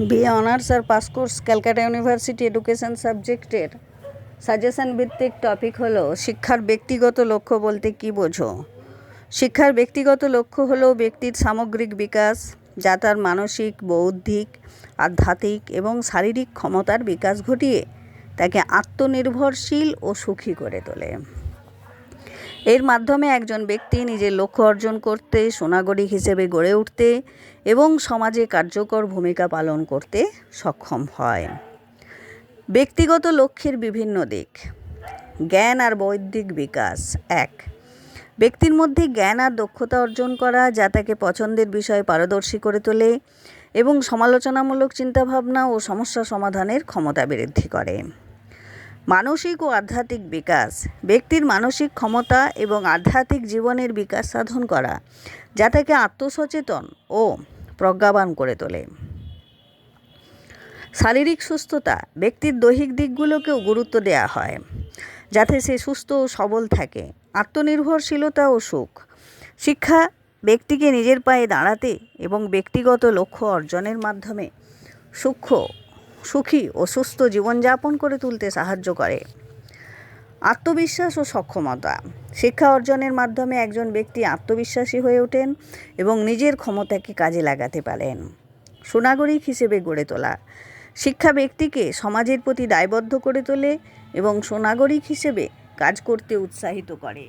BA honours আর pass course Calcutta University education সাবজেক্টের suggestion ভিত্তিক টপিক হলো শিক্ষার ব্যক্তিগত লক্ষ্য বলতে কী বোঝো। শিক্ষার ব্যক্তিগত লক্ষ্য হলো ব্যক্তির সামগ্রিক বিকাশ, যা তার মানসিক, বৌদ্ধিক, আধ্যাত্মিক এবং শারীরিক ক্ষমতার বিকাশ ঘটিয়ে তাকে আত্মনির্ভরশীল ও সুখী করে তোলে। এর মাধ্যমে একজন ব্যক্তি নিজের লক্ষ্য অর্জন করতে, সুনাগরিক হিসেবে গড়ে উঠতে এবং সমাজে কার্যকর ভূমিকা পালন করতে সক্ষম হয়। ব্যক্তিগত লক্ষ্যের বিভিন্ন দিক। জ্ঞান আর বৌদ্ধিক বিকাশ। 1. ব্যক্তির মধ্যে জ্ঞান আর দক্ষতা অর্জন করা, যা তাকে পছন্দের বিষয়ে পারদর্শী করে তোলে এবং সমালোচনামূলক চিন্তাভাবনা ও সমস্যা সমাধানের ক্ষমতা বৃদ্ধি করে। মানসিক ও আধ্যাত্মিক বিকাশ। ব্যক্তির মানসিক ক্ষমতা এবং আধ্যাত্মিক জীবনের বিকাশ সাধন করা, যা তাকে আত্মসচেতন ও প্রজ্ঞাবান করে তোলে। শারীরিক সুস্থতা। ব্যক্তির দৈহিক দিকগুলোকেও গুরুত্ব দেওয়া হয়, যাতে সে সুস্থ ও সবল থাকে। আত্মনির্ভরশীলতা ও সুখ। শিক্ষা ব্যক্তিকে নিজের পায়ে দাঁড়াতে এবং ব্যক্তিগত লক্ষ্য অর্জনের মাধ্যমে সুখী ও সুস্থ জীবনযাপন করে তুলতে সাহায্য করে। আত্মবিশ্বাস ও সক্ষমতা। শিক্ষা অর্জনের মাধ্যমে একজন ব্যক্তি আত্মবিশ্বাসী হয়ে ওঠেন এবং নিজের ক্ষমতাকে কাজে লাগাতে পারেন। সুনাগরিক হিসেবে গড়ে তোলা। শিক্ষা ব্যক্তিকে সমাজের প্রতি দায়বদ্ধ করে তোলে এবং সুনাগরিক হিসেবে কাজ করতে উৎসাহিত করে।